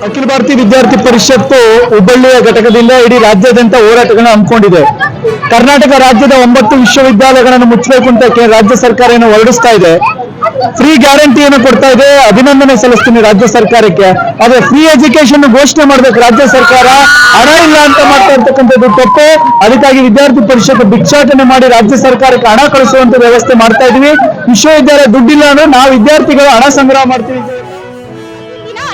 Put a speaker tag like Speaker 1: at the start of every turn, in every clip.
Speaker 1: ಅಖಿಲ ಭಾರತೀಯ ವಿದ್ಯಾರ್ಥಿ ಪರಿಷತ್ತು ಹುಬ್ಬಳ್ಳಿಯ ಘಟಕದಿಂದ ಇಡೀ ರಾಜ್ಯಾದ್ಯಂತ ಹೋರಾಟಗಳನ್ನು ಹಮ್ಮಿಕೊಂಡಿದೆ. ಕರ್ನಾಟಕ ರಾಜ್ಯದ 9 ವಿಶ್ವವಿದ್ಯಾಲಯಗಳನ್ನು ಮುಚ್ಚಬೇಕು ಅಂತ ರಾಜ್ಯ ಸರ್ಕಾರ ಏನು ಹೊರಡಿಸ್ತಾ ಇದೆ. ಫ್ರೀ ಗ್ಯಾರಂಟಿಯನ್ನು ಕೊಡ್ತಾ ಇದೆ. ಅಭಿನಂದನೆ ಸಲ್ಲಿಸ್ತೀನಿ ರಾಜ್ಯ ಸರ್ಕಾರಕ್ಕೆ. ಆದ್ರೆ ಫ್ರೀ ಎಜುಕೇಶನ್ ಘೋಷಣೆ ಮಾಡ್ಬೇಕು ರಾಜ್ಯ ಸರ್ಕಾರ. ಹಣ ಇಲ್ಲ ಅಂತ ಮಾಡ್ತಾ ಇರ್ತಕ್ಕಂಥದ್ದು ತಪ್ಪು. ಅದಕ್ಕಾಗಿ ವಿದ್ಯಾರ್ಥಿ ಪರಿಷತ್ ಭಿಕ್ಷಾಟನೆ ಮಾಡಿ ರಾಜ್ಯ ಸರ್ಕಾರಕ್ಕೆ ಹಣ ಕಳಿಸುವಂತ ವ್ಯವಸ್ಥೆ ಮಾಡ್ತಾ ಇದೀವಿ. ವಿಶ್ವವಿದ್ಯಾಲಯ ದುಡ್ಡಿಲ್ಲ ಅಂದ್ರೆ ನಾವು ವಿದ್ಯಾರ್ಥಿಗಳು ಹಣ ಸಂಗ್ರಹ ಮಾಡ್ತೀವಿ.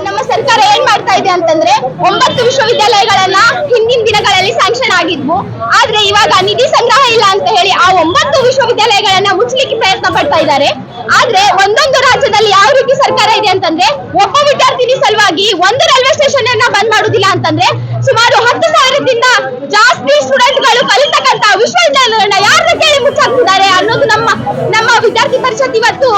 Speaker 2: ನಮ್ಮ ಸರ್ಕಾರ ಏನ್ ಮಾಡ್ತಾ ಇದೆ ಅಂತಂದ್ರೆ 9 ವಿಶ್ವವಿದ್ಯಾಲಯಗಳನ್ನ ಹಿಂದಿನ ದಿನಗಳಲ್ಲಿ ಸ್ಯಾಂಕ್ಷನ್ ಆಗಿದ್ವು. ಆದ್ರೆ ಇವಾಗ ನಿಧಿ ಸಂಗ್ರಹ ಇಲ್ಲ ಅಂತ ಹೇಳಿ ಆ 9 ವಿಶ್ವವಿದ್ಯಾಲಯಗಳನ್ನ ಮುಚ್ಚಲಿಕ್ಕೆ ಪ್ರಯತ್ನ ಪಡ್ತಾ ಇದ್ದಾರೆ. ಆದ್ರೆ ಒಂದೊಂದು ರಾಜ್ಯದಲ್ಲಿ ಯಾವ ರೀತಿ ಸರ್ಕಾರ ಇದೆ ಅಂತಂದ್ರೆ ಒಬ್ಬ ವಿದ್ಯಾರ್ಥಿನಿ ಸಲುವಾಗಿ ಒಂದು ರೈಲ್ವೆ ಸ್ಟೇಷನ್ ಅನ್ನ ಬಂದ್ ಮಾಡುದಿಲ್ಲ ಅಂತಂದ್ರೆ ಸುಮಾರು 10,000ದಿಂದ ಜಾಸ್ತಿ ಸ್ಟೂಡೆಂಟ್ಗಳು ಕಲಿತಕ್ಕಂತ ವಿಶ್ವವಿದ್ಯಾಲಯಗಳನ್ನ ಯಾರನ್ನ ಕೇಳಿ ಮುಚ್ಚಾಕ್ತಿದ್ದಾರೆ ಅನ್ನೋದು ನಮ್ಮ ವಿದ್ಯಾರ್ಥಿ ಪರಿಷತ್ ಇವತ್ತು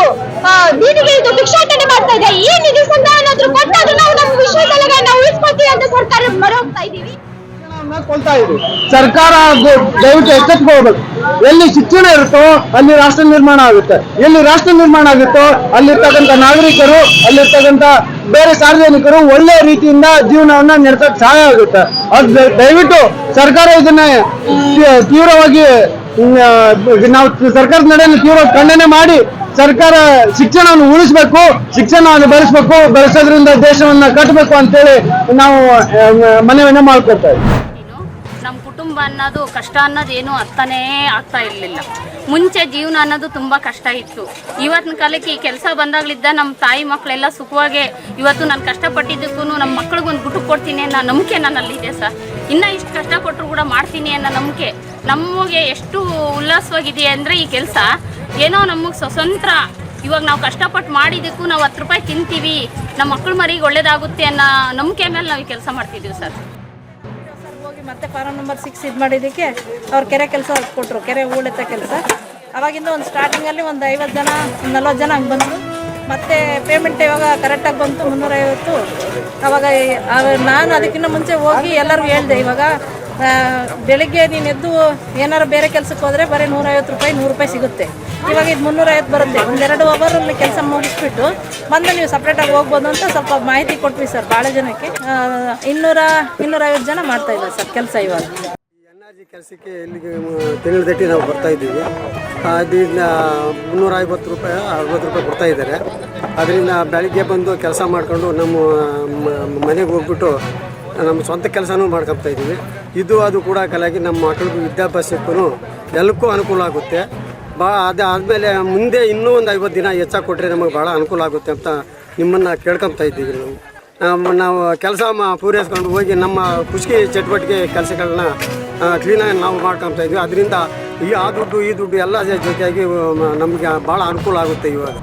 Speaker 2: ಬೀದಿಗೆ ಇದು ಭಿಕ್ಷಾಟನೆ ಮಾಡ್ತಾ ಇದೆ. ಈ ನಿಧಿ ಸಂಗ್ರಹ ಏನಾದ್ರೂ ಕೊಟ್ಟಾದ್ರೂ ನಾವು ನಮ್ಮ ವಿಶ್ವವಿದ್ಯಾಲಯಗಳನ್ನ ಉಳಿಸ್ಕೊಳ್ತೀವಿ ಅಂತ ಸರ್ಕಾರ ಮೊರೆ ಹೋಗ್ತಾ ಇದೀವಿ.
Speaker 1: ಸರ್ಕಾರ ದಯವಿಟ್ಟು ಎಚ್ಚೆತ್ತುಕೊಳ್ಬೇಕು. ಎಲ್ಲಿ ಶಿಕ್ಷಣ ಇರುತ್ತೋ ಅಲ್ಲಿ ರಾಷ್ಟ್ರ ನಿರ್ಮಾಣ ಆಗುತ್ತೆ. ಎಲ್ಲಿ ರಾಷ್ಟ್ರ ನಿರ್ಮಾಣ ಆಗುತ್ತೋ ಅಲ್ಲಿರ್ತಕ್ಕಂಥ ನಾಗರಿಕರು, ಅಲ್ಲಿರ್ತಕ್ಕಂಥ ಬೇರೆ ಸಾರ್ವಜನಿಕರು ಒಳ್ಳೆ ರೀತಿಯಿಂದ ಜೀವನವನ್ನ ನಡೆಸೋಕೆ ಸಹಾಯ ಆಗುತ್ತೆ. ಅದು ದಯವಿಟ್ಟು ಸರ್ಕಾರ ಇದನ್ನ ತೀವ್ರವಾಗಿ ನಾವು ಸರ್ಕಾರದ ನಡೆಯನ್ನು ತೀವ್ರವಾಗಿ ಖಂಡನೆ ಮಾಡಿ ಸರ್ಕಾರ ಶಿಕ್ಷಣವನ್ನು ಉಳಿಸಬೇಕು, ಶಿಕ್ಷಣವನ್ನು ಬೆಳೆಸಬೇಕು, ಬೆಳೆಸೋದ್ರಿಂದ ದೇಶವನ್ನ ಕಟ್ಟಬೇಕು ಅಂತೇಳಿ ನಾವು ಮನವಿಯನ್ನ ಮಾಡ್ಕೊಳ್ತಾ ಇದ್ದೀವಿ.
Speaker 3: ನಮ್ಮ ಕುಟುಂಬ ಅನ್ನೋದು ಕಷ್ಟ ಅನ್ನೋದು ಏನು ಅರ್ಥನೇ ಆಗ್ತಾ ಇರಲಿಲ್ಲ. ಮುಂಚೆ ಜೀವನ ಅನ್ನೋದು ತುಂಬ ಕಷ್ಟ ಇತ್ತು. ಇವತ್ತಿನ ಕಾಲಕ್ಕೆ ಈ ಕೆಲಸ ಬಂದಾಗಲಿದ್ದ ನಮ್ಮ ತಾಯಿ ಮಕ್ಕಳೆಲ್ಲ ಸುಖವಾಗಿ ಇವತ್ತು ನಾನು ಕಷ್ಟಪಟ್ಟಿದ್ದಕ್ಕೂ ನಮ್ಮ ಮಕ್ಳಿಗೊಂದು ಗುಟ್ಟು ಕೊಡ್ತೀನಿ ಅನ್ನೋ ನಂಬಿಕೆ ನನ್ನಲ್ಲಿದೆ ಸರ್. ಇನ್ನೂ ಇಷ್ಟು ಕಷ್ಟಪಟ್ಟರು ಕೂಡ ಮಾಡ್ತೀನಿ ಅನ್ನೋ ನಂಬಿಕೆ ನಮಗೆ ಎಷ್ಟು ಉಲ್ಲಾಸವಾಗಿದೆ ಅಂದರೆ ಈ ಕೆಲಸ ಏನೋ ನಮಗೆ ಸ್ವತಂತ್ರ. ಇವಾಗ ನಾವು ಕಷ್ಟಪಟ್ಟು ಮಾಡಿದ್ದಕ್ಕೂ ನಾವು 10 ರೂಪಾಯಿ ತಿಂತೀವಿ, ನಮ್ಮ ಮಕ್ಕಳು ಮರಿಗೆ ಒಳ್ಳೇದಾಗುತ್ತೆ ಅನ್ನೋ ನಂಬಿಕೆ ಮೇಲೆ ನಾವು ಈ ಕೆಲಸ ಮಾಡ್ತಿದ್ದೀವಿ ಸರ್.
Speaker 4: ಹೋಗಿ ಮತ್ತೆ ಫಾರಂ ನಂಬರ್ 6 ಇದು ಮಾಡಿದ್ದಕ್ಕೆ ಅವ್ರು ಕೆರೆ ಕೆಲಸ ಕೊಟ್ಟರು, ಕೆರೆ ಹೂಳೆತ್ತ ಕೆಲಸ. ಅವಾಗಿಂದ ಒಂದು ಸ್ಟಾರ್ಟಿಂಗಲ್ಲಿ ಒಂದು 50 ಜನ 40 ಜನ ಹಂಗೆ ಬಂದರು. ಮತ್ತು ಪೇಮೆಂಟ್ ಇವಾಗ ಕರೆಕ್ಟಾಗಿ ಬಂತು 350. ಅವಾಗ ನಾನು ಅದಕ್ಕಿಂತ ಮುಂಚೆ ಹೋಗಿ ಎಲ್ಲರಿಗೂ ಹೇಳಿದೆ, ಇವಾಗ ಬೆಳಿಗ್ಗೆ ನೀನು ಎದ್ದು ಏನಾರು ಬೇರೆ ಕೆಲಸಕ್ಕೆ ಹೋದರೆ ಬರೀ 150 ರೂಪಾಯಿ 100 ರೂಪಾಯಿ ಸಿಗುತ್ತೆ. ಇವಾಗ ಇದು 350 ಬರುತ್ತೆ. 1-2 ಅವರಲ್ಲಿ ಕೆಲಸ ಮುಗಿಸ್ಬಿಟ್ಟು ಬಂದು ನೀವು ಸಪ್ರೇಟಾಗಿ ಹೋಗ್ಬೋದು ಅಂತ ಸ್ವಲ್ಪ ಮಾಹಿತಿ ಕೊಟ್ವಿ ಸರ್. ಭಾಳ ಜನಕ್ಕೆ 200-250 ಜನ ಮಾಡ್ತಾ ಇದ್ದಾರೆ ಸರ್ ಕೆಲಸ. ಇವಾಗ
Speaker 5: NRG ಕೆಲಸಕ್ಕೆ ಇಲ್ಲಿಗೆ ತಿಂಗಳದಟ್ಟಿ ನಾವು ಬರ್ತಾ ಇದ್ದೀವಿ. ಅದರಿಂದ 350 ರೂಪಾಯಿ 60 ರೂಪಾಯಿ ಕೊಡ್ತಾ ಇದ್ದಾರೆ. ಅದರಿಂದ ಬೆಳಿಗ್ಗೆ ಬಂದು ಕೆಲಸ ಮಾಡ್ಕೊಂಡು ನಮ್ಮ ಮನೆಗೆ ಹೋಗ್ಬಿಟ್ಟು ನಮ್ಮ ಸ್ವಂತ ಕೆಲಸನೂ ಮಾಡ್ಕೊಳ್ತಾ ಇದ್ದೀವಿ. ಅದು ಕೂಡ ಕಲಾಗಿ ನಮ್ಮ ಮಕ್ಕಳಿಗೂ ವಿದ್ಯಾಭ್ಯಾಸಕ್ಕೂ ಎಲ್ಲಕ್ಕೂ ಅನುಕೂಲ ಆಗುತ್ತೆ. ಅದಾದಮೇಲೆ ಮುಂದೆ ಇನ್ನೂ ಒಂದು 50 ದಿನ ಹೆಚ್ಚಾಗಿ ಕೊಟ್ಟರೆ ನಮಗೆ ಭಾಳ ಅನುಕೂಲ ಆಗುತ್ತೆ ಅಂತ ನಿಮ್ಮನ್ನು ಕೇಳ್ಕೊತಾ ಇದ್ದೀವಿ. ನಾವು ಕೆಲಸ ಪೂರೈಸ್ಕೊಂಡು ಹೋಗಿ ನಮ್ಮ ಖುಷಿ ಚಟುವಟಿಕೆ ಕೆಲಸಗಳನ್ನ ಕ್ಲೀನಾಗಿ ನಾವು ಮಾಡ್ಕೊತಾ ಇದ್ವಿ. ಅದರಿಂದ ಈ ದುಡ್ಡು ಎಲ್ಲ ಜೊತೆಯಾಗಿ ನಮಗೆ ಭಾಳ ಅನುಕೂಲ ಆಗುತ್ತೆ ಇವಾಗ.